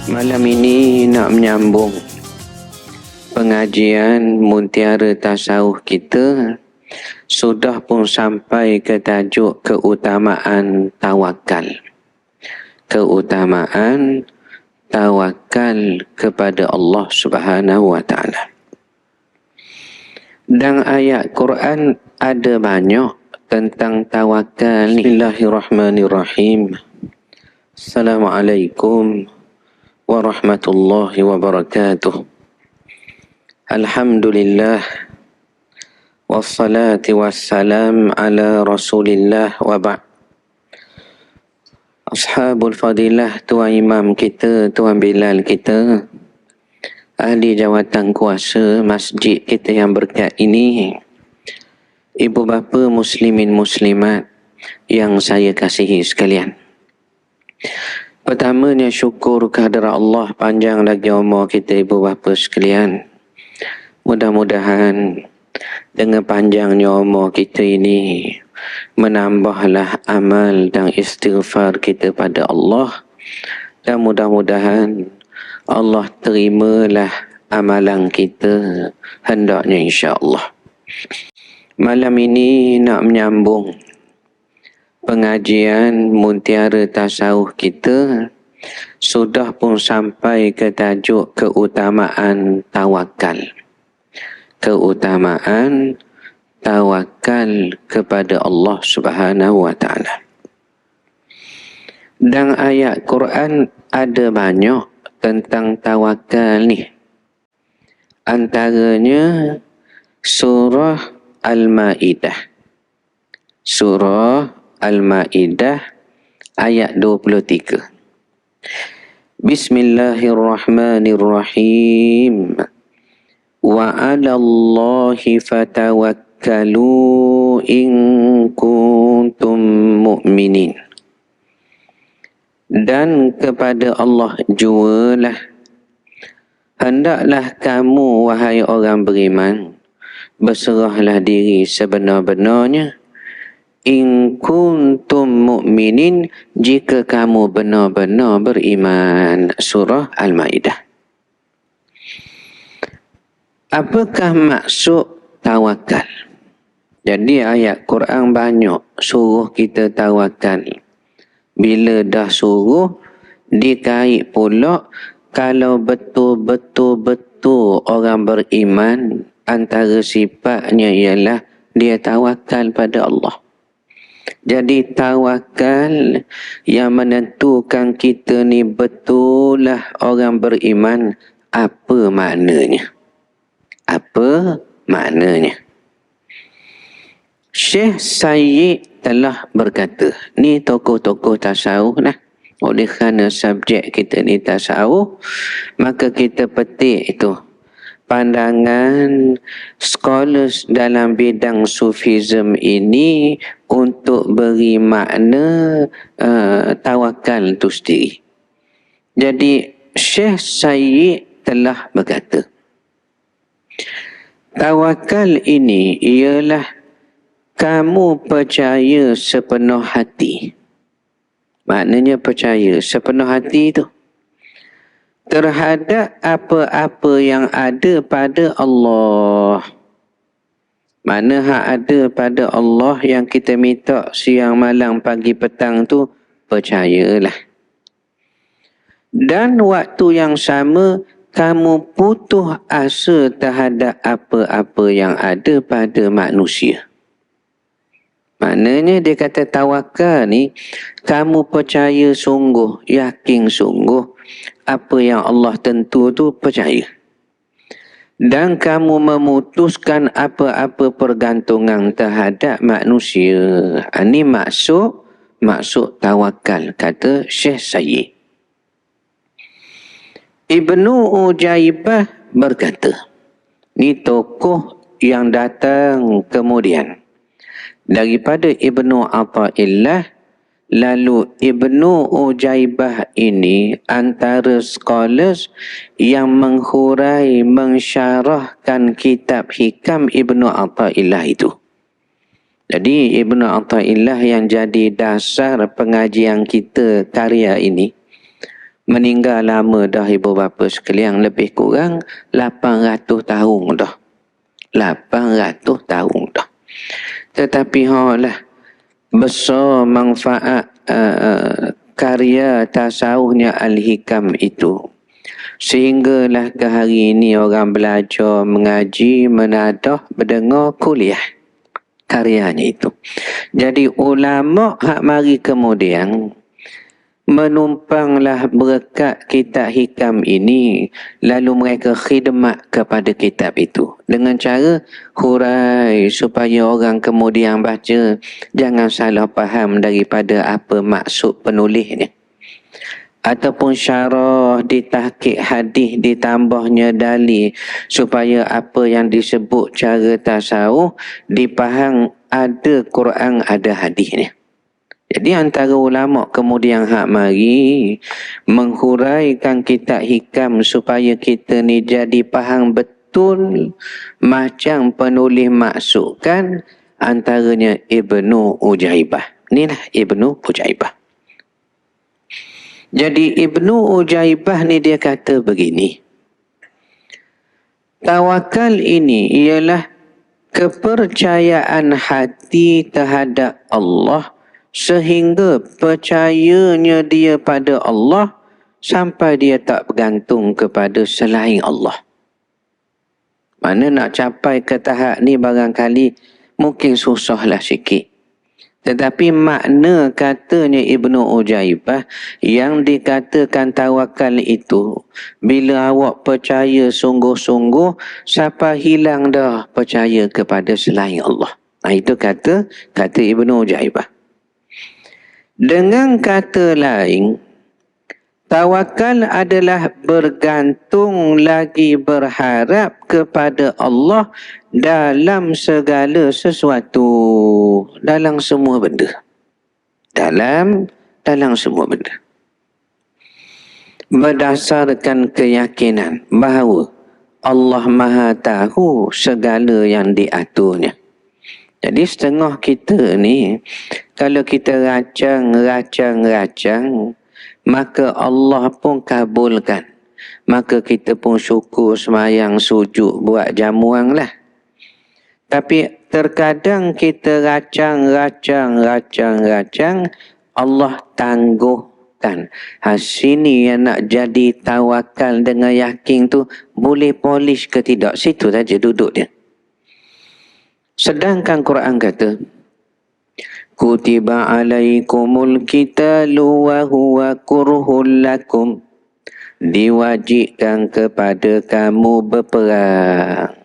Malam ini nak menyambung pengajian Mutiara Tasawuf kita. Sudah pun sampai ke tajuk keutamaan tawakal. Keutamaan tawakal kepada Allah Subhanahu wa taala. Dan ayat Quran ada banyak tentang tawakal. Bismillahirrahmanirrahim. Assalamualaikum warahmatullahi wabarakatuh. Alhamdulillah wassalatu wassalam ala rasulillah wa ba'd. Ashabul fadilah, tuan imam kita, tuan Bilal kita, ahli jawatan kuasa masjid kita yang berkat ini, ibu bapa muslimin muslimat yang saya kasihi sekalian. Pertamanya syukur kehadrat Allah, panjang lagi umur kita ibu bapa sekalian. Mudah-mudahan dengan panjangnya umur kita ini menambahlah amal dan istighfar kita pada Allah, dan mudah-mudahan Allah terimalah amalan kita hendaknya insya-Allah. Malam ini nak menyambung pengajian Mutiara Tasawuf kita. Sudah pun sampai ke tajuk keutamaan tawakal. Keutamaan tawakal kepada Allah Subhanahu wa taala. Dan ayat Quran ada banyak tentang tawakal ni. Antaranya surah Al-Maidah. Surah Al-Maidah ayat 23. Bismillahirrahmanirrahim. Wa 'alallahi fatawakkalu in kuntum mu'minin. Dan kepada Allah jualah, hendaklah kamu wahai orang beriman berserahlah diri sebenar-benarnya. In kuntum mu'minin, jika kamu benar-benar beriman. Surah Al-Maidah. Apakah maksud tawakal? Jadi ayat Quran banyak suruh kita tawakal. Bila dah suruh, dikait pula kalau betul-betul orang beriman, antara sifatnya ialah dia tawakal pada Allah. Jadi tawakal yang menentukan kita ni betul lah orang beriman. Apa maknanya? Apa maknanya? Syekh Sayyid telah berkata, ni tokoh-tokoh tasawuf lah. Oleh kerana subjek kita ni tasawuf, maka kita petik itu pandangan scholars dalam bidang sufism ini untuk beri makna tawakal itu sendiri. Jadi Syekh Sayyid telah berkata, tawakal ini ialah kamu percaya sepenuh hati. Maknanya percaya sepenuh hati itu terhadap apa-apa yang ada pada Allah. Mana hak ada pada Allah yang kita minta siang malam pagi petang tu, percayalah. Dan waktu yang sama kamu putus asa terhadap apa-apa yang ada pada manusia. Maknanya dia kata tawakal ni, kamu percaya sungguh, yakin sungguh apa yang Allah tentu tu percaya. Dan kamu memutuskan apa-apa pergantungan terhadap manusia. Ini maksud tawakal, kata Syekh Sayyid. Ibnu Ujaibah berkata, ni tokoh yang datang kemudian daripada Ibnu Athaillah. Lalu Ibnu Ujaibah ini antara scholars yang menghurai, mensyarahkan kitab hikam Ibnu Athaillah itu. Jadi Ibnu Athaillah yang jadi dasar pengajian kita karya ini meninggal lama dah ibu bapa sekalian, lebih kurang 800 tahun dah. 800 tahun dah. Tetapi lah besar manfaat karya tasawufnya Al-Hikam itu, sehinggalah ke hari ini orang belajar, mengaji, menadah, mendengar, kuliah karyanya itu. Jadi ulama hak mari kemudian menumpanglah berkat kitab hikam ini, lalu mereka khidmat kepada kitab itu dengan cara hurai supaya orang kemudian baca jangan salah faham daripada apa maksud penulisnya, ataupun syarah, ditahqiq hadis, ditambahnya dalil supaya apa yang disebut cara tasawuf dipaham ada Quran ada hadisnya. Jadi antara ulama kemudian hak mari menghuraikan kitab hikam supaya kita ni jadi faham betul macam penulis maksudkan, antaranya Ibnu Ujaibah. Inilah Ibnu Ujaibah. Jadi Ibnu Ujaibah ni dia kata begini, tawakal ini ialah kepercayaan hati terhadap Allah sehingga percayanya dia pada Allah sampai dia tak bergantung kepada selain Allah. Mana nak capai ke tahap ni barangkali mungkin susahlah sikit. Tetapi makna katanya Ibnu Ujaibah yang dikatakan tawakal itu, bila awak percaya sungguh-sungguh sampai hilang dah percaya kepada selain Allah. Itu kata Ibnu Ujaibah. Dengan kata lain, tawakal adalah bergantung lagi berharap kepada Allah dalam segala sesuatu, dalam semua benda. Dalam semua benda. Berdasarkan keyakinan bahawa Allah Maha tahu segala yang diaturnya. Jadi setengah kita ni, kalau kita racang, maka Allah pun kabulkan. Maka kita pun syukur, semayang, sujud, buat jamuan lah. Tapi terkadang kita racang, Allah tangguhkan. Sini yang nak jadi tawakal dengan yakin tu, boleh polish ke tidak? Situ saja duduk dia. Sedangkan Quran kata, Kutiba alaikumul qitalu wa huwa kurhul lakum. Diwajibkan kepada kamu berperang.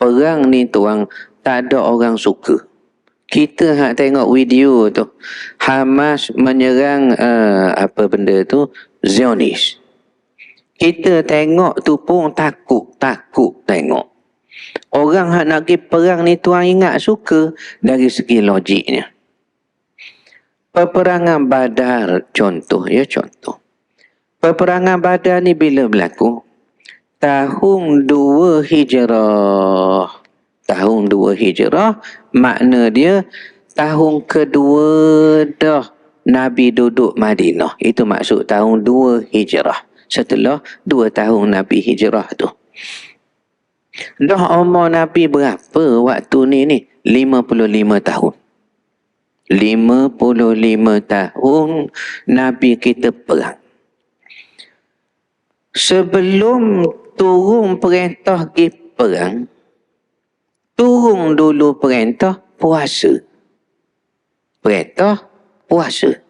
Perang ni tuang, tak ada orang suka. Kita hak tengok video tu, Hamas menyerang apa benda tu, Zionis. Kita tengok tu pun takut tengok. Orang hak nak pergi perang ni tuan ingat suka dari segi logiknya. Peperangan Badar contoh. Peperangan Badar ni bila berlaku? Tahun 2 Hijrah. Tahun 2 Hijrah makna dia tahun kedua dah Nabi duduk Madinah. Itu maksud tahun 2 Hijrah. Setelah 2 tahun Nabi hijrah tu. Dah umur Nabi berapa waktu ni? 55 tahun. 55 tahun Nabi kita perang. Sebelum turun perintah pergi perang, turun dulu perintah puasa. Perintah puasa.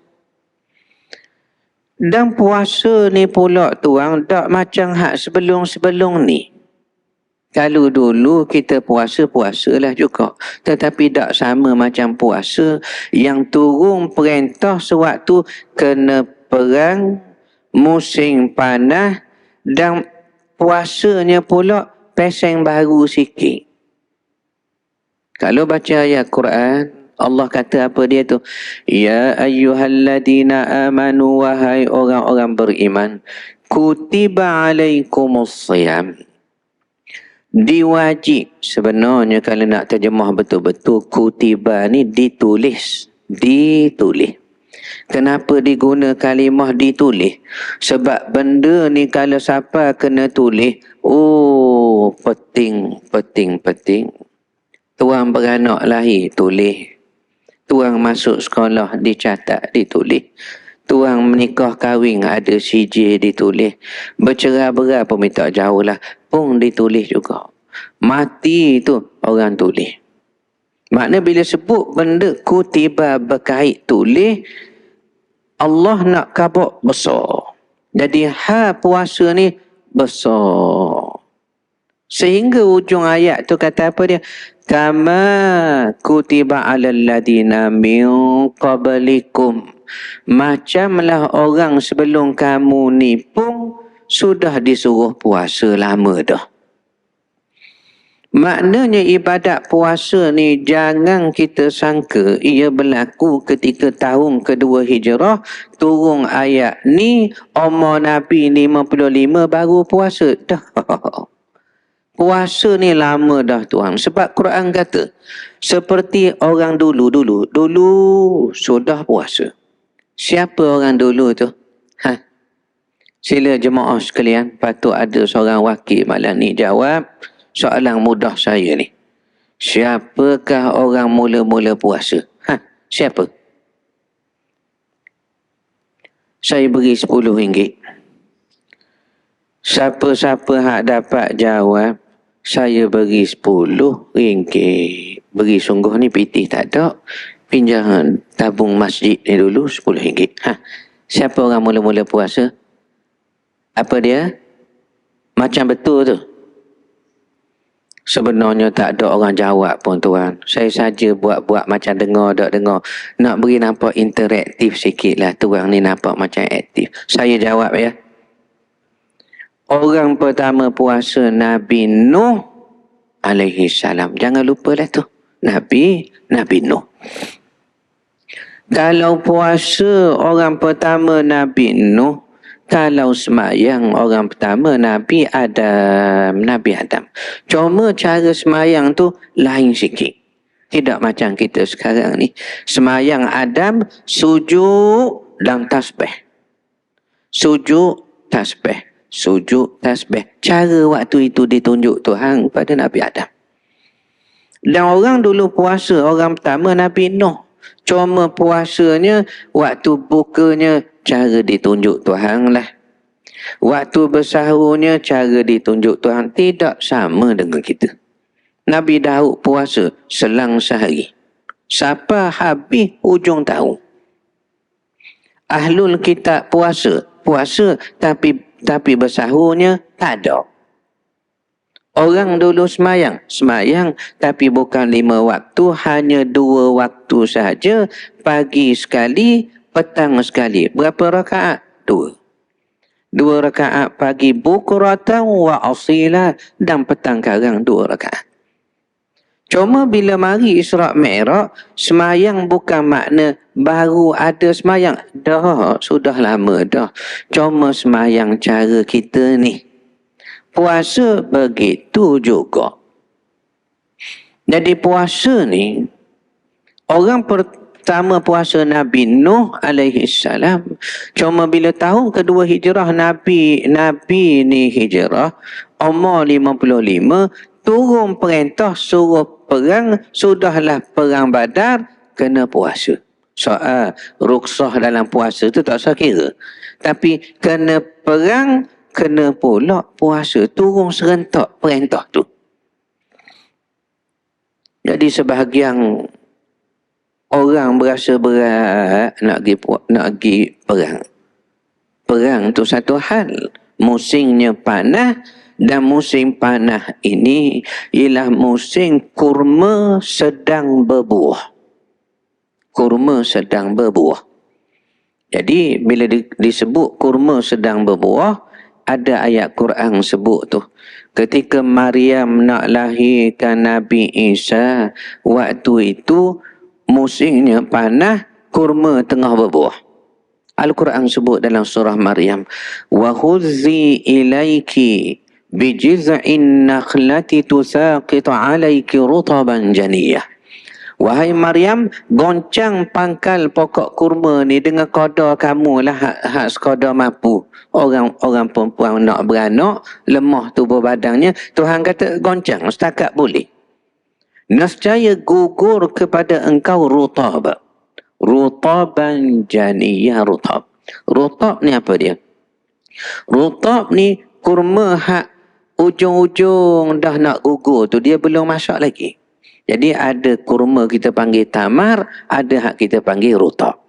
Dan puasa ni pula tuang tak macam hak sebelum-sebelum ni. Kalau dulu kita puasalah juga. Tetapi tak sama macam puasa yang turun perintah sewaktu kena perang, musim panas, dan puasanya pula peseng baru sikit. Kalau baca ayat Quran, Allah kata apa dia tu? Ya ayyuhalladzina amanu, wahai orang-orang beriman, kutiba alaikumusiyam. Diwajib. Sebenarnya kalau nak terjemah betul-betul, kutiba ni ditulis. Kenapa diguna kalimah ditulis? Sebab benda ni kalau siapa kena tulis, oh, penting. Tuang beranak lahir, tulis. Tuang masuk sekolah, dicatat, ditulis. Tuang menikah kahwin, ada CJ, ditulis. Bercerai berai pun minta jauh lah, pun ditulis juga. Mati tu orang tulis. Makna bila sebut benda kutiba berkait tulis, Allah nak kabut besar. Jadi puasa ni besar. Sehingga ujung ayat tu kata apa dia? Kama kutiba alal ladina min qablikum. Macamlah orang sebelum kamu ni pun sudah disuruh puasa lama dah. Maknanya ibadat puasa ni jangan kita sangka ia berlaku ketika tahun kedua hijrah, turun ayat ni, umur Nabi 55 baru puasa. Dah. Puasa ni lama dah tuan. Sebab Quran kata, seperti orang dulu sudah puasa. Siapa orang dulu tu? Sila jemaah sekalian, patut ada seorang wakil malam ni jawab soalan mudah saya ni. Siapakah orang mula-mula puasa? Siapa? Saya beri RM10. Siapa-siapa hak dapat jawab, saya beri RM10. Beri sungguh ni pitih tak ada. Pinjam tabung masjid ni dulu RM10. Siapa orang mula-mula puasa? Apa dia? Macam betul tu. Sebenarnya tak ada orang jawab pun tuan. Saya saja buat-buat macam dengar. Nak beri nampak interaktif sikit lah. Tuan ni nampak macam aktif. Saya jawab ya. Orang pertama puasa Nabi Nuh alaihi salam. Jangan lupa lah tu. Nabi Nuh. Kalau puasa orang pertama Nabi Nuh, kalau semayang orang pertama Nabi Adam. Cuma cara semayang tu lain sikit. Tidak macam kita sekarang ni. Semayang Adam sujud dan tasbih. Sujud tasbih. Cara waktu itu ditunjuk Tuhan pada Nabi Adam. Dan orang dulu puasa orang pertama Nabi Nuh. Cuma puasanya waktu bukanya cara ditunjuk Tuhan lah. Waktu bersahurnya cara ditunjuk Tuhan. Tidak sama dengan kita. Nabi Daud puasa selang sehari. Sampai habis hujung tahun. Ahlul kitab puasa tapi bersahurnya tak ada. Orang dulu semayang tapi bukan 5 waktu, hanya 2 waktu sahaja. Pagi sekali, petang sekali. Berapa rakaat? 2 rakaat pagi bukuratan wa asila, dan petang karang 2 rakaat. Cuma bila mari Isra' Mi'raj, semayang bukan makna baru ada semayang. Dah, sudah lama dah. Cuma semayang cara kita ni. Puasa begitu juga. Jadi puasa ni, orang pertama puasa Nabi Nuh alaihi salam. Cuma bila tahun kedua hijrah Nabi ni hijrah, umur 55, turun perintah suruh perang. Sudahlah perang Badar, kena puasa. Soal ruksah dalam puasa tu tak usah kira. Tapi kena perang, kena pula puasa. Turun serentak perintah tu. Jadi sebahagian orang berasa berat nak pergi perang. Perang tu satu hal. Musimnya panas, dan musim panas ini ialah musim kurma sedang berbuah. Kurma sedang berbuah. Jadi bila disebut kurma sedang berbuah, ada ayat Quran sebut tu. Ketika Maryam nak lahirkan Nabi Isa, waktu itu musimnya panas, kurma tengah berbuah. Al-Quran sebut dalam surah Maryam, wa huzzi ilaiki bijiz'in nakhlati tusaqit 'alayki rutaban janiyah Wahai Maryam, goncang pangkal pokok kurma ni dengan qada kamu lah, hak sekadar mampu. Orang perempuan nak beranak, lemah tubuh badannya, Tuhan kata goncang, setakat boleh. Nescaya gugur kepada engkau rutab. Rutaban janiyah rutab. Rutab ni apa dia? Rutab ni kurma hak ujung-ujung dah nak gugur tu, dia belum masak lagi. Jadi ada kurma kita panggil tamar, ada hak kita panggil rutab.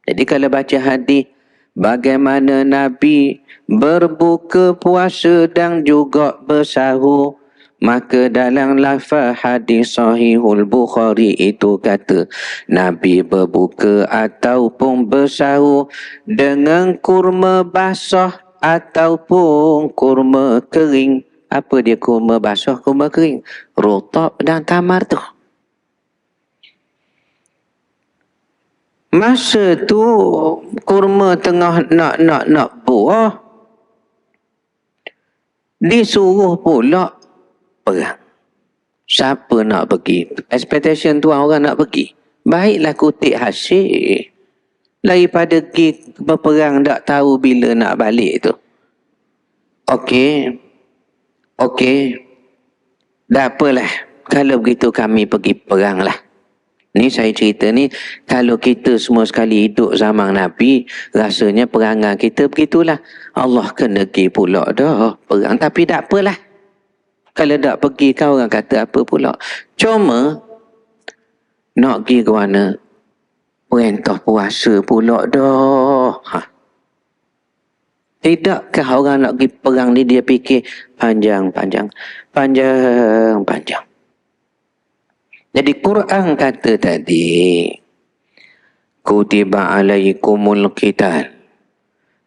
Jadi kalau baca hadis, bagaimana Nabi berbuka puasa dan juga bersahur, maka dalam lafaz hadis sahihul Bukhari itu kata, Nabi berbuka ataupun bersahur dengan kurma basah ataupun kurma kering. Apa dia kurma basah, kurma kering? Rutab dan tamar tu. Masa tu kurma tengah nak buah, disuruh pula perang. Siapa nak pergi? Expectation tu orang nak pergi. Baiklah kutip hasil daripada pergi berperang tak tahu bila nak balik tu. Okey, dah apalah, kalau begitu kami pergi perang lah. Ni saya cerita ni, kalau kita semua sekali hidup zaman Nabi, rasanya perangan kita begitulah. Allah kena pergi pula dah perang, tapi tak apalah. Kalau tak pergi kau orang kata apa pula. Cuma nak pergi ke mana? Perintah puasa pula dah. Tidakkah orang nak pergi perang ni dia fikir panjang. Jadi Quran kata tadi, kutiba alaikumul qital,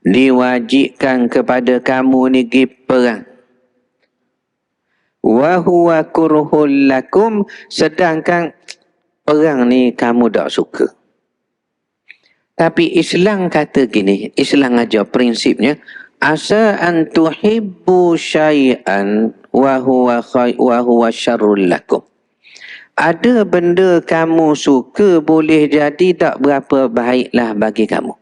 diwajibkan kepada kamu ni pergi perang. Wa huwa kurhul lakum, sedangkan perang ni kamu tak suka. Tapi Islam kata gini, Islam ajar prinsipnya, asa an tuhibbu syai'an wa huwa syarrul lakum. Ada benda kamu suka boleh jadi tak berapa baiklah bagi kamu.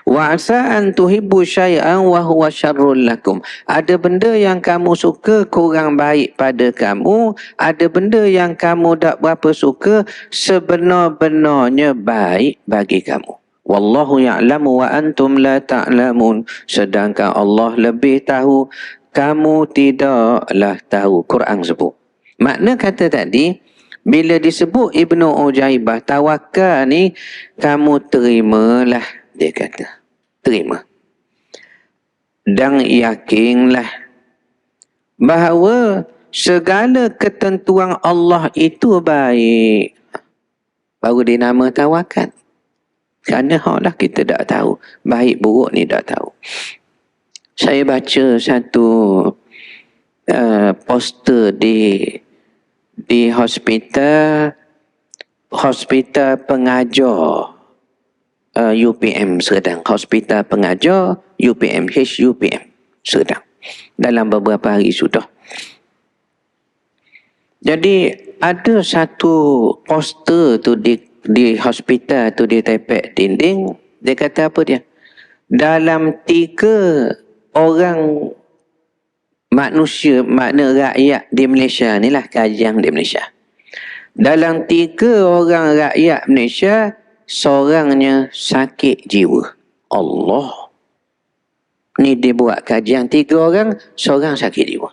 Wa asa an tuhibbu syai'an wa huwa syarrul lakum. Ada benda yang kamu suka kurang baik pada kamu, ada benda yang kamu tak berapa suka sebenar-benarnya baik bagi kamu. Wallahu ya'lamu wa antum la ta'lamun. Sedangkan Allah lebih tahu, kamu tidaklah tahu. Quran sebut. Makna kata tadi, bila disebut Ibnu Ujaibah tawakal ni, kamu terimalah, dia kata. Terima. Dan yakinlah bahawa segala ketentuan Allah itu baik. Baru dinama tawakal. Kerana haklah kita tak tahu. Baik buruk ni tak tahu. Saya baca satu poster di hospital pengajar UPM Serdang. Hospital pengajar UPM, HUPM Serdang. Dalam beberapa hari sudah. Jadi ada satu poster tu di hospital tu, dia tepek dinding. Dia kata apa dia? Dalam 3 orang manusia, makna rakyat di Malaysia ni lah, kajian di Malaysia. Dalam 3 orang rakyat Malaysia, seorangnya sakit jiwa. Allah. Ni dia buat kajian 3 orang, seorang sakit jiwa.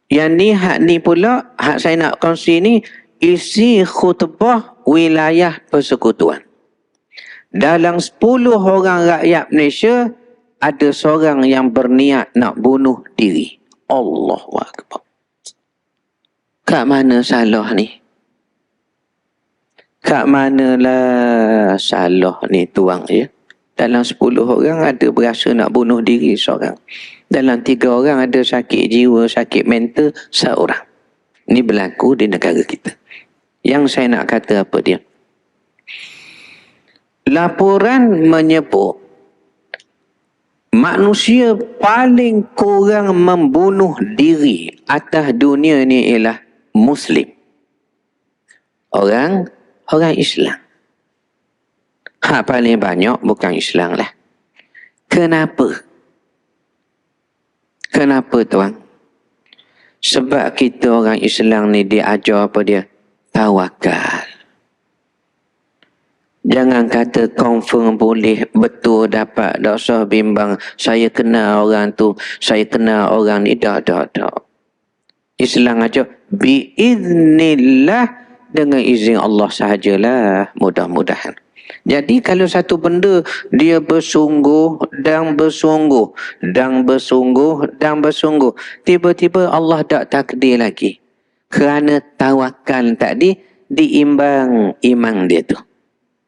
Yang ni pula, hak saya nak kongsi ni, isi khutbah wilayah persekutuan. Dalam 10 orang rakyat Malaysia, ada seorang yang berniat nak bunuh diri. Allahu Akbar. Kat mana salah ni? Kat manalah salah ni tuang ya? Dalam 10 orang ada berasa nak bunuh diri seorang. Dalam 3 orang ada sakit jiwa, sakit mental seorang. Ini berlaku di negara kita. Yang saya nak kata apa dia? Laporan menyebut manusia paling kurang membunuh diri atas dunia ni ialah Muslim. orang Islam. Hak paling banyak bukan Islam lah. Kenapa? Kenapa tuan? Sebab kita orang Islam ni dia ajar apa dia? Tawakal. Jangan kata confirm boleh, betul dapat, tak usah bimbang. Saya kenal orang tu, saya kenal orang ni. Tak. Islam ajar biiznillah, dengan izin Allah sahajalah, mudah-mudahan. Jadi kalau satu benda dia bersungguh dan bersungguh dan bersungguh dan bersungguh, tiba-tiba Allah tak takdir lagi. Kerana tawakal tadi diimbang iman dia tu.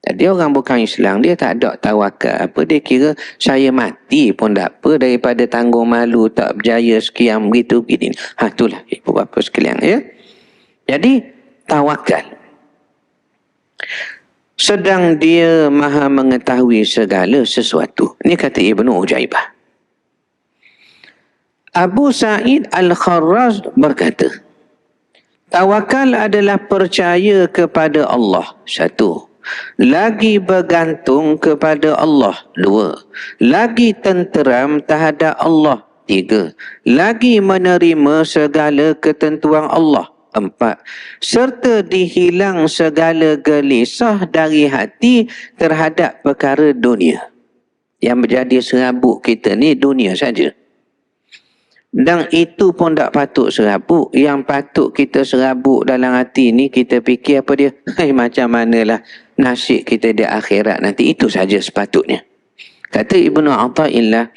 Jadi orang bukan Islam, dia tak ada tawakal apa. Dia kira saya mati pun tak apa, daripada tanggung malu tak berjaya sekian begitu begini. Itulah ibu bapa sekalian ya. Jadi tawakal. Sedang dia maha mengetahui segala sesuatu. Ini kata Ibnu Ujaibah. Abu Sa'id Al-Kharraz berkata, tawakal adalah percaya kepada Allah. Satu. Lagi bergantung kepada Allah. Dua. Lagi tenteram terhadap Allah. Tiga. Lagi menerima segala ketentuan Allah. Empat. Serta dihilang segala gelisah dari hati terhadap perkara dunia. Yang menjadi serabut kita ni dunia saja. Dan itu pun tak patut serabut. Yang patut kita serabut dalam hati ni, kita fikir apa dia? Macam manalah nasib kita di akhirat nanti. Itu saja sepatutnya. Kata Ibnu Athaillah,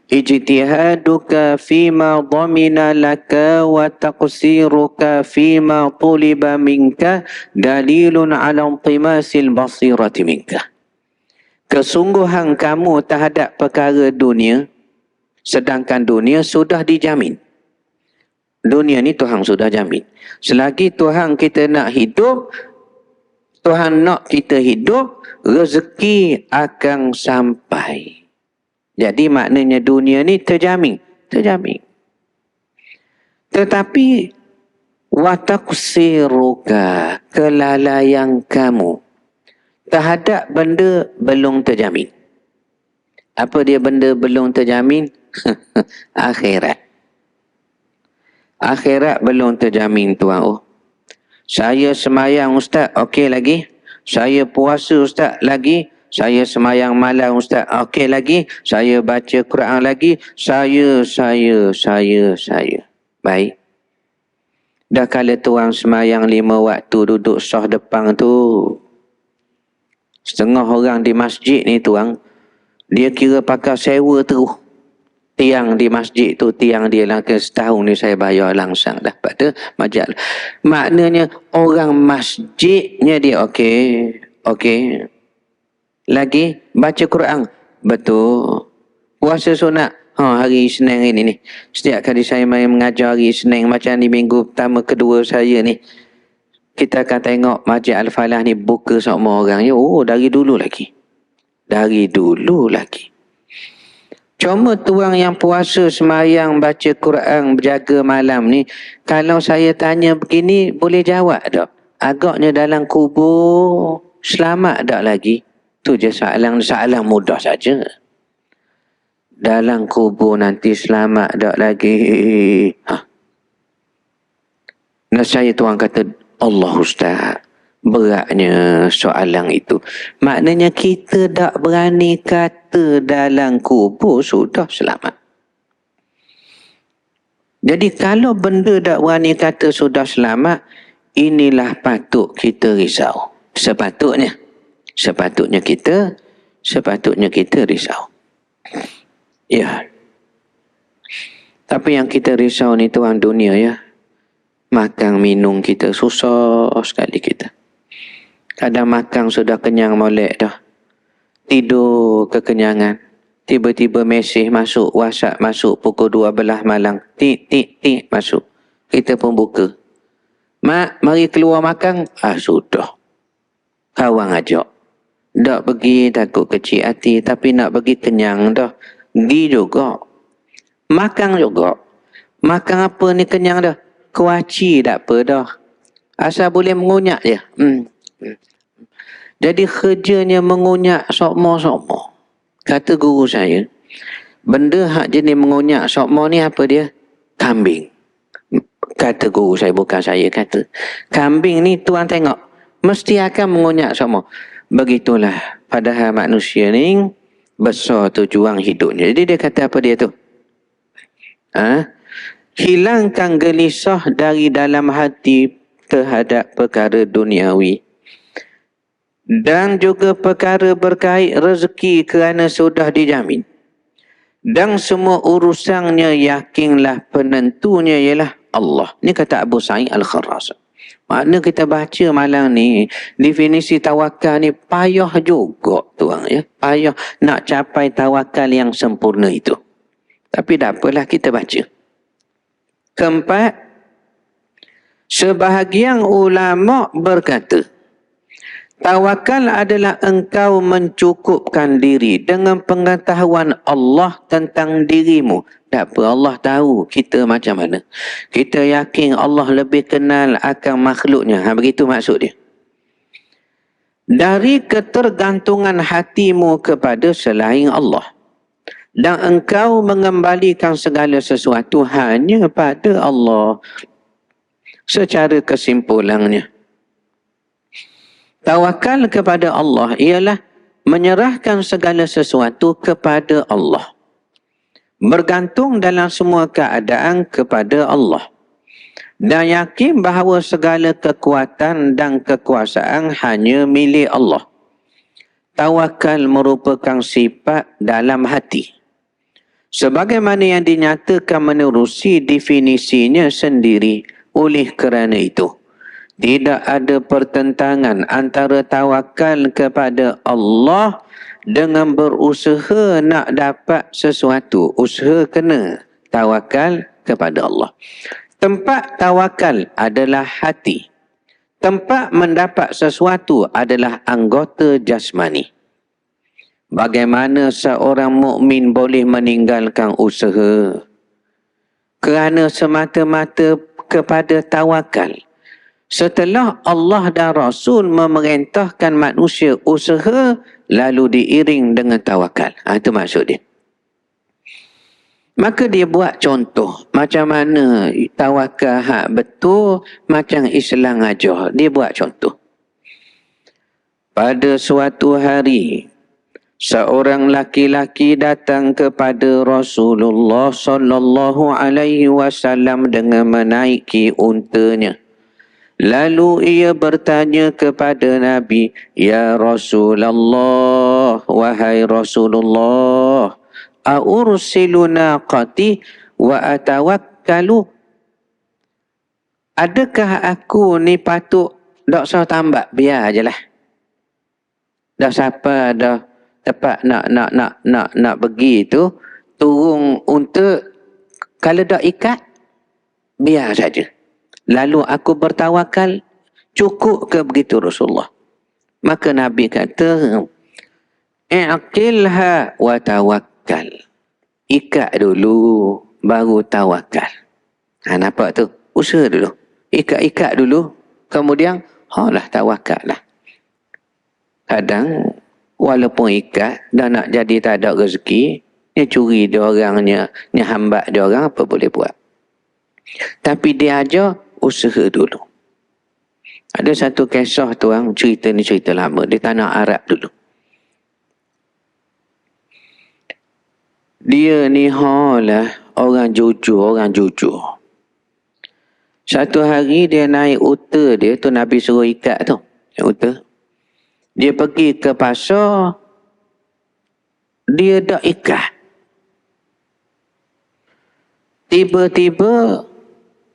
ijtihaduka fima dhamina laka wa taqsiruka fima tuliba minka dalilun ala intimasil basirati minka. Kesungguhan kamu terhadap perkara dunia, sedangkan dunia sudah dijamin. Dunia ni Tuhan sudah jamin. Selagi Tuhan kita nak hidup, Tuhan nak kita hidup, rezeki akan sampai. Jadi maknanya dunia ni terjamin. Tetapi wataqsiruka, kelalaian kamu terhadap benda belum terjamin. Apa dia benda belum terjamin? Akhirat. Akhirat belum terjamin tuan. Saya semayang ustaz, okey lagi. Saya puasa ustaz, lagi. Saya semayang malam ustaz, okey lagi. Saya baca Quran lagi. Saya. Baik. Dah kala tuan semayang 5 waktu duduk sah depan tu, setengah orang di masjid ni tuan, dia kira pakai sewa terus. Tiang di masjid tu, tiang dia lah ke setahun ni saya bayar langsung dah pada majal. Maknanya orang masjidnya dia okey. Lagi baca Quran. Betul. Puasa sunat. Hari Isnin ini ni. Setiap kali saya main mengajar hari Isnin, macam ni minggu pertama kedua saya ni, kita akan tengok Masjid Al-Falah ni buka semua orang. Dari dulu lagi. Cuma tuang yang puasa, semayang, baca Quran, berjaga malam ni, kalau saya tanya begini, boleh jawab tak? Agaknya dalam kubur selamat tak lagi? Tu je soalan mudah saja. Dalam kubur nanti selamat tak lagi? Nah, saya tuan kata, Allah Ustaz, beratnya soalan itu. Maknanya kita tak berani kata dalam kubur sudah selamat. Jadi kalau benda tak berani kata sudah selamat, inilah patut kita risau. Sepatutnya kita risau. Ya. Tapi yang kita risau ni tuan dunia ya. Makan minum kita susah sekali kita. Kadang makan sudah kenyang molek dah. Tidur kekenyangan. Tiba-tiba mesej masuk, WhatsApp masuk pukul 12 malam. Tik masuk. Kita pun buka. Mak, mari keluar makan. Sudah. Kawan ajak. Tak pergi takut kecil hati, tapi nak pergi kenyang dah. Pergi juga. Makan juga. Makan apa ni kenyang dah? Kuaci tak apa dah. Asal boleh mengunyak je. Jadi kerjanya mengunyak sokmo-sokmo. Kata guru saya, benda hak jenis mengunyak sokmo ni apa dia? Kambing. Kata guru saya, bukan saya kata. Kambing ni tuan tengok, mesti akan mengunyak sokmo. Begitulah padahal manusia ni besar tujuan hidupnya. Jadi dia kata apa dia tu? Hilangkan gelisah dari dalam hati terhadap perkara duniawi. Dan juga perkara berkait rezeki kerana sudah dijamin. Dan semua urusannya yakinlah penentunya ialah Allah. Ni kata Abu Sa'id Al-Kharras. Makna kita baca malam ni, definisi tawakal ni payah juga tuan ya. Payah nak capai tawakal yang sempurna itu. Tapi tak apalah kita baca. Keempat, sebahagian ulama berkata, tawakal adalah engkau mencukupkan diri dengan pengetahuan Allah tentang dirimu. Tak apa, Allah tahu kita macam mana. Kita yakin Allah lebih kenal akan makhluknya. Begitu maksud dia. Dari ketergantungan hatimu kepada selain Allah. Dan engkau mengembalikan segala sesuatu hanya pada Allah. Secara kesimpulannya, tawakal kepada Allah ialah menyerahkan segala sesuatu kepada Allah. Bergantung dalam semua keadaan kepada Allah. Dan yakin bahawa segala kekuatan dan kekuasaan hanya milik Allah. Tawakal merupakan sifat dalam hati. Sebagaimana yang dinyatakan menerusi definisinya sendiri. Oleh kerana itu, tidak ada pertentangan antara tawakal kepada Allah dengan berusaha nak dapat sesuatu. Usaha kena tawakal kepada Allah. Tempat tawakal adalah hati. Tempat mendapat sesuatu adalah anggota jasmani. Bagaimana seorang mukmin boleh meninggalkan usaha kerana semata-mata kepada tawakal? Setelah Allah dan Rasul memerintahkan manusia usaha, lalu diiring dengan tawakal. Itu maksud dia. Maka dia buat contoh macam mana tawakal hak betul, macam Islam ajar. Dia buat contoh. Pada suatu hari, seorang laki-laki datang kepada Rasulullah sallallahu alaihi wasallam dengan menaiki untanya. Lalu ia bertanya kepada Nabi, "Ya Rasulullah, wahai Rasulullah, aursilu naqati wa atawakkalu?" Adakah aku ni patut tak usah tambak, biar ajalah. Dah siapa dah tepat nak pergi tu, turun unta, kalau dah ikat, biar saja. Lalu aku bertawakal, cukup ke begitu Rasulullah? Maka Nabi kata, "I'qilha wa tawakkal." Ikat dulu, baru tawakal. Nampak tu? Usaha dulu. Ikat dulu, kemudian, lah tawakal lah. Kadang, walaupun ikat, dah nak jadi tak ada rezeki, dia curi dia orangnya, dia hambat dia orang, apa boleh buat? Tapi dia ajar, usaha dulu. Ada satu kisah tuan, cerita ni cerita lama, di tanah Arab dulu. Dia ni orang jujur. Satu hari dia naik unta dia tu, Nabi suruh ikat tu, unta. Dia pergi ke pasar, dia dah ikat. Tiba-tiba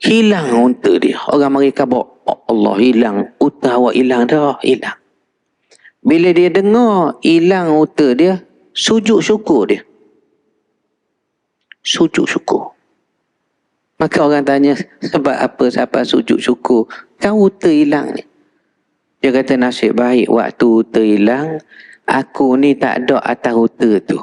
hilang unta dia. Orang mereka bawa, Allah, hilang unta awak, hilang dah, hilang. Bila dia dengar hilang unta dia, sujud syukur dia. Sujud syukur. Maka orang tanya, sebab apa siapa sujud syukur? Kan unta hilang ni. Dia kata, nasib baik waktu unta hilang, aku ni tak ada atas unta tu.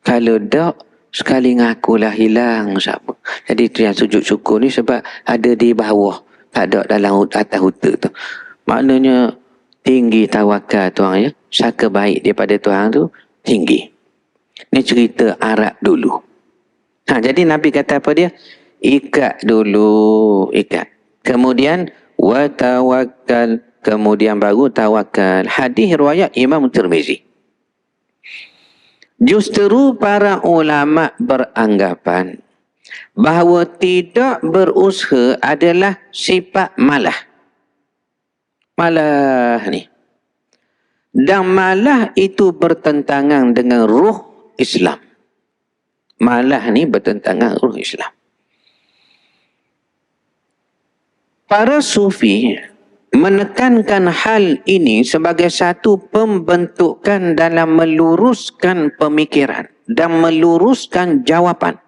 Kalau tak, sekali ngakulah hilang siapa. Jadi tu yang sujud syukur ni sebab ada di bawah. Tak ada dalam atas huta tu. Maknanya tinggi tawakal tuan ya. Saka baik daripada Tuhan tu tinggi. Ni cerita Arab dulu. Jadi Nabi kata apa dia? Ikat dulu, ikat. Kemudian wa tawakkal, kemudian baru tawakal. Hadis riwayat Imam Tirmizi. Justru para ulama beranggapan bahawa tidak berusaha adalah sifat malah. Malah ni. Dan malah itu bertentangan dengan ruh Islam. Malah ni bertentangan ruh Islam. Para sufi menekankan hal ini sebagai satu pembentukan dalam meluruskan pemikiran dan meluruskan jawapan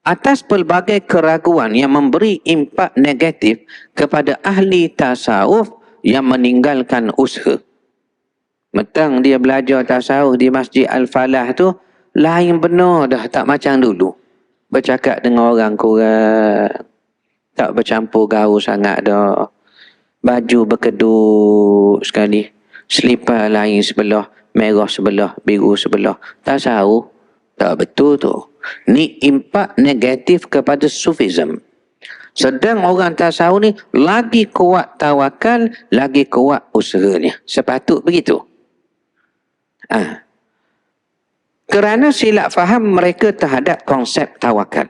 atas pelbagai keraguan yang memberi impak negatif kepada ahli tasawuf yang meninggalkan usaha. Metang dia belajar tasawuf di Masjid Al-Falah tu, lain benar dah, tak macam dulu. Bercakap dengan orang kurang, tak bercampur gaul sangat dah. Baju berkedut sekali, selipar lain sebelah, merah sebelah, biru sebelah. Tasawuf tak betul tu. Ni impak negatif kepada sufism. Sedang orang tasawuf ni lagi kuat tawakal, lagi kuat usahanya. Sepatut begitu. Kerana silap faham mereka terhadap konsep tawakal.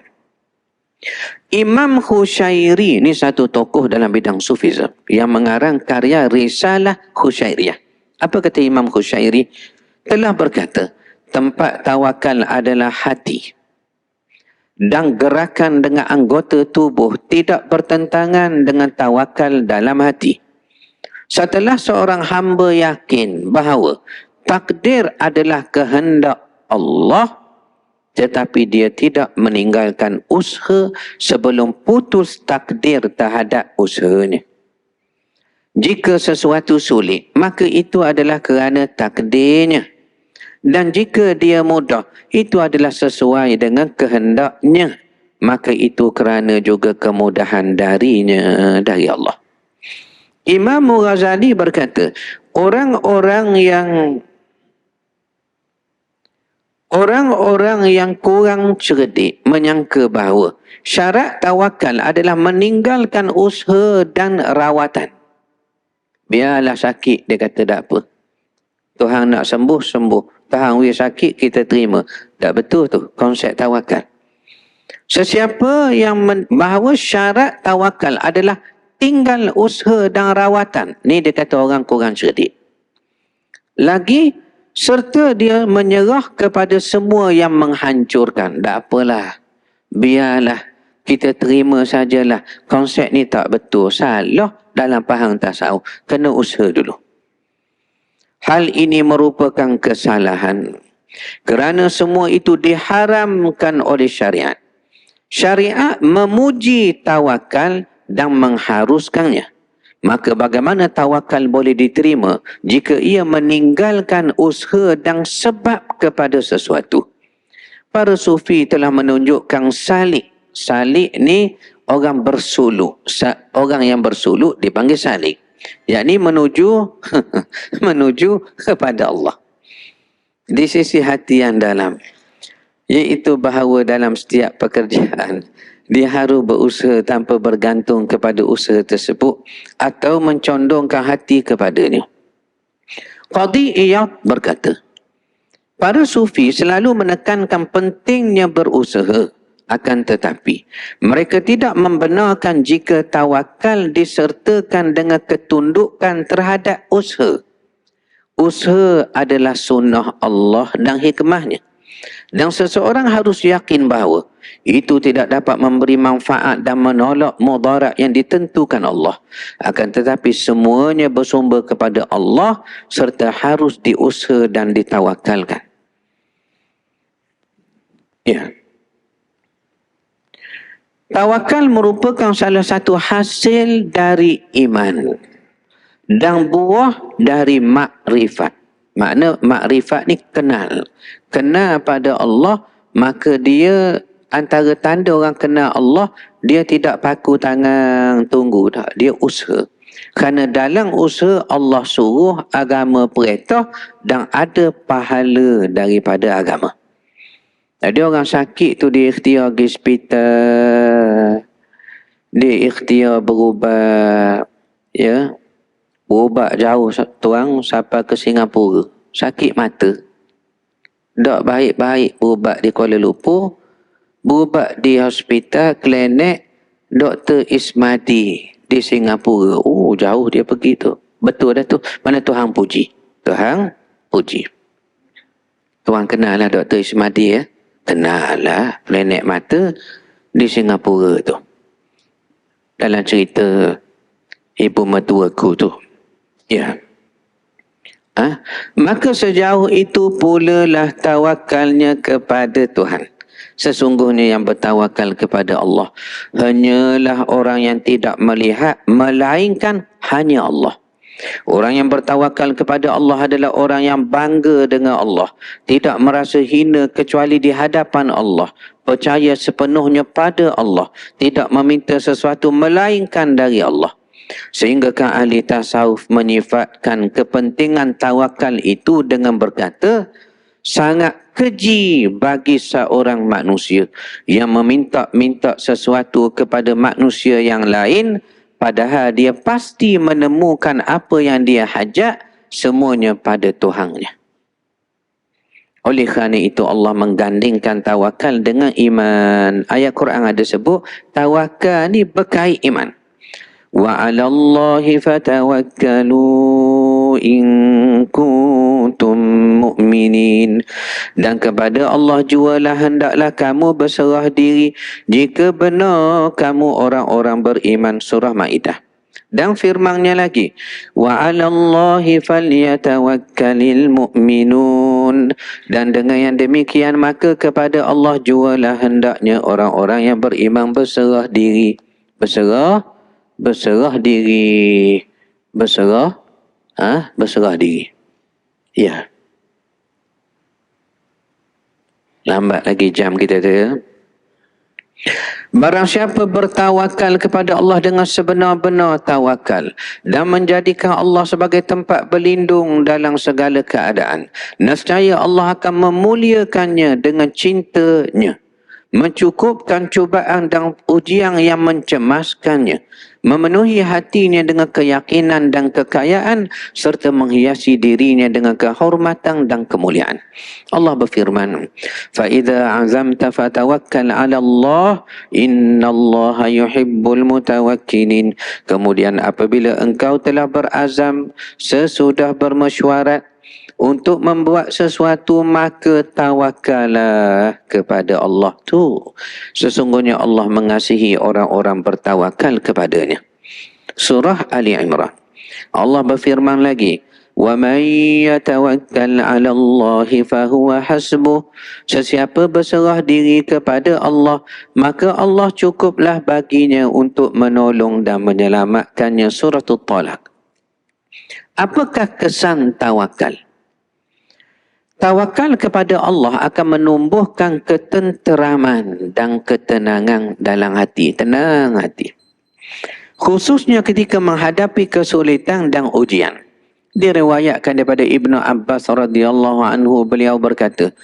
Imam Khusyairi ni satu tokoh dalam bidang sufism yang mengarang karya Risalah Khusyairiyah. Apa kata Imam Khusyairi? Telah berkata, tempat tawakal adalah hati. Dan gerakan dengan anggota tubuh tidak bertentangan dengan tawakal dalam hati. Setelah seorang hamba yakin bahawa takdir adalah kehendak Allah, tetapi dia tidak meninggalkan usaha sebelum putus takdir terhadap usahanya. Jika sesuatu sulit, maka itu adalah kerana takdirnya. Dan jika dia mudah, itu adalah sesuai dengan kehendaknya. Maka itu kerana juga kemudahan darinya, dari Allah. Imam Ghazali berkata, orang-orang yang kurang cerdik menyangka bahawa syarat tawakal adalah meninggalkan usaha dan rawatan. Biarlah sakit, dia kata tak apa. Tuhan nak sembuh, sembuh. Tahan we sakit, kita terima. Tak betul tu konsep tawakal. Sesiapa yang bahawa syarat tawakal adalah tinggal usaha dan rawatan. Ni dia kata orang kurang cerdik. Lagi, serta dia menyerah kepada semua yang menghancurkan. Tak apalah. Biarlah. Kita terima sajalah. Konsep ni tak betul. Salah dalam faham tasawuf. Kena usaha dulu. Hal ini merupakan kesalahan. Kerana semua itu diharamkan oleh syariat. Syariat memuji tawakal dan mengharuskannya. Maka bagaimana tawakal boleh diterima jika ia meninggalkan usaha dan sebab kepada sesuatu? Para sufi telah menunjukkan salik. Salik ni orang bersuluk. Orang yang bersuluk dipanggil salik. Yakni menuju kepada Allah. Di sisi hati yang dalam. Iaitu bahawa dalam setiap pekerjaan dia harus berusaha tanpa bergantung kepada usaha tersebut atau mencondongkan hati kepadanya. Qadhi Iyad berkata, para sufi selalu menekankan pentingnya berusaha, akan tetapi mereka tidak membenarkan jika tawakal disertakan dengan ketundukan terhadap usaha. Usaha adalah sunnah Allah dan hikmahnya. Dan seseorang harus yakin bahawa itu tidak dapat memberi manfaat dan menolak mudarat yang ditentukan Allah. Akan tetapi semuanya bersumber kepada Allah serta harus diusaha dan ditawakalkan. Ya. Tawakal merupakan salah satu hasil dari iman dan buah dari makrifat. Makna makrifat ni kenal. Kenal pada Allah, maka dia antara tanda orang kenal Allah, dia tidak paku tangan tunggu dah, dia usaha. Kerana dalam usaha Allah suruh, agama perintah dan ada pahala daripada agama. Ada orang sakit tu dia ikhtiar pergi hospital, dia ikhtiar berubat, ya, berubat jauh tuang sampai ke Singapura, sakit mata. Tak baik-baik berubat di Kuala Lumpur, berubat di hospital, klinik Dr. Ismadi di Singapura. Oh, jauh dia pergi tu. Betul dah tu. Mana Tuhan puji? Tuhan puji. Tuhan kenal lah Dr. Ismadi ya. Kenal lah klinik mata di Singapura tu. Dalam cerita ibu mertuaku tu. Ya. Maka sejauh itu pula lah tawakalnya kepada Tuhan. Sesungguhnya yang bertawakal kepada Allah hanyalah orang yang tidak melihat melainkan hanya Allah. Orang yang bertawakal kepada Allah adalah orang yang bangga dengan Allah, tidak merasa hina kecuali di hadapan Allah, percaya sepenuhnya pada Allah, tidak meminta sesuatu melainkan dari Allah. Sehingga ahli tasawuf menyifatkan kepentingan tawakal itu dengan berkata, sangat keji bagi seorang manusia yang meminta-minta sesuatu kepada manusia yang lain, padahal dia pasti menemukan apa yang dia hajat semuanya pada Tuhannya. Oleh kerana itu Allah menggandingkan tawakal dengan iman. Ayat Quran ada sebut tawakal ni berkait iman. Wa 'alallahi fatawakkalu in kuntum mu'minin. Dan kepada Allah jualah hendaklah kamu berserah diri jika benar kamu orang-orang beriman. Surah Maidah. Dan firman-Nya lagi, wa 'alallahi falyatawakkalul mu'minun. Dan dengan yang demikian maka kepada Allah jualah hendaknya orang-orang yang beriman berserah diri. Berserah diri. Berserah diri. Ya. Lambat lagi jam kita tu ya. Barang siapa bertawakal kepada Allah dengan sebenar-benar tawakal dan menjadikan Allah sebagai tempat berlindung dalam segala keadaan, nescaya Allah akan memuliakannya dengan cintanya, mencukupkan cubaan dan ujian yang mencemaskannya, memenuhi hatinya dengan keyakinan dan kekayaan, serta menghiasi dirinya dengan kehormatan dan kemuliaan. Allah berfirman, فَإِذَا عَزَمْتَ فَتَوَكَّلْ عَلَى اللَّهِ إِنَّ اللَّهَ يُحِبُّ الْمُتَوَكِّلِينَ. Kemudian apabila engkau telah berazam sesudah bermesyuarat untuk membuat sesuatu, maka tawakallah kepada Allah tu. Sesungguhnya Allah mengasihi orang-orang bertawakal kepadanya. Surah Ali Imran. Allah berfirman lagi, وَمَنْ يَتَوَكَّلْ عَلَى اللَّهِ فَهُوَ حَسْبُهُ. Sesiapa berserah diri kepada Allah, maka Allah cukuplah baginya untuk menolong dan menyelamatkannya. Surah At-Talaq. Apakah kesan tawakal? Tawakal kepada Allah akan menumbuhkan ketenteraman dan ketenangan dalam hati. Tenang hati. Khususnya ketika menghadapi kesulitan dan ujian. Diriwayatkan daripada Ibnu Abbas radhiyallahu anhu, beliau berkata,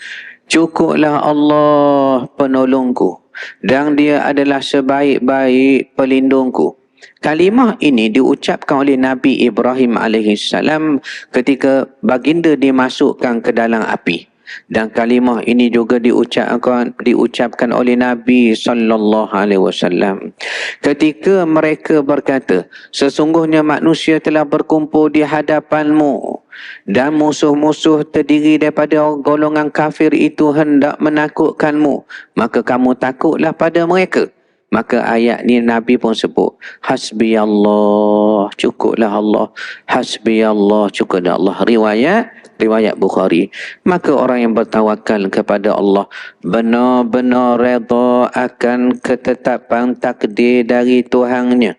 cukuplah Allah penolongku dan dia adalah sebaik-baik pelindungku. Kalimah ini diucapkan oleh Nabi Ibrahim alaihissalam ketika baginda dimasukkan ke dalam api. Dan kalimah ini juga diucapkan oleh Nabi sallallahu alaihi wasallam ketika mereka berkata, sesungguhnya manusia telah berkumpul di hadapanmu dan musuh-musuh terdiri daripada golongan kafir itu hendak menakutkanmu, maka kamu takutlah pada mereka. Maka ayat ni Nabi pun sebut, hasbiyallah, cukuplah Allah, hasbiyallah, cukuplah Allah. Riwayat Bukhari. Maka orang yang bertawakal kepada Allah benar-benar redha akan ketetapan takdir dari Tuhannya.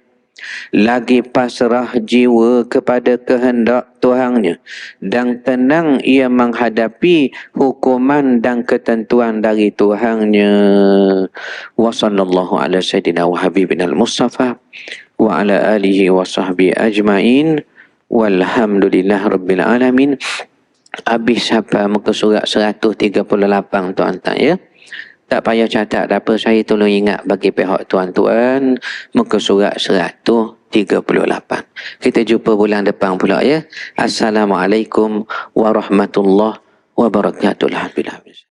lagi pasrah jiwa kepada kehendak Tuhannya, dan tenang ia menghadapi hukuman dan ketentuan dari Tuhannya. Wa sallallahu ala sayyidina wa habibina al-Mustafa wa ala alihi wa sahbihi ajma'in walhamdulillah rabbil alamin. Habis hafal muka surat 138 tuan-tuan ya. Tak payah catat apa, saya tolong ingat bagi pihak tuan-tuan muka surat 138. Kita jumpa bulan depan pula ya. Assalamualaikum warahmatullahi wabarakatuh. Alhamdulillah.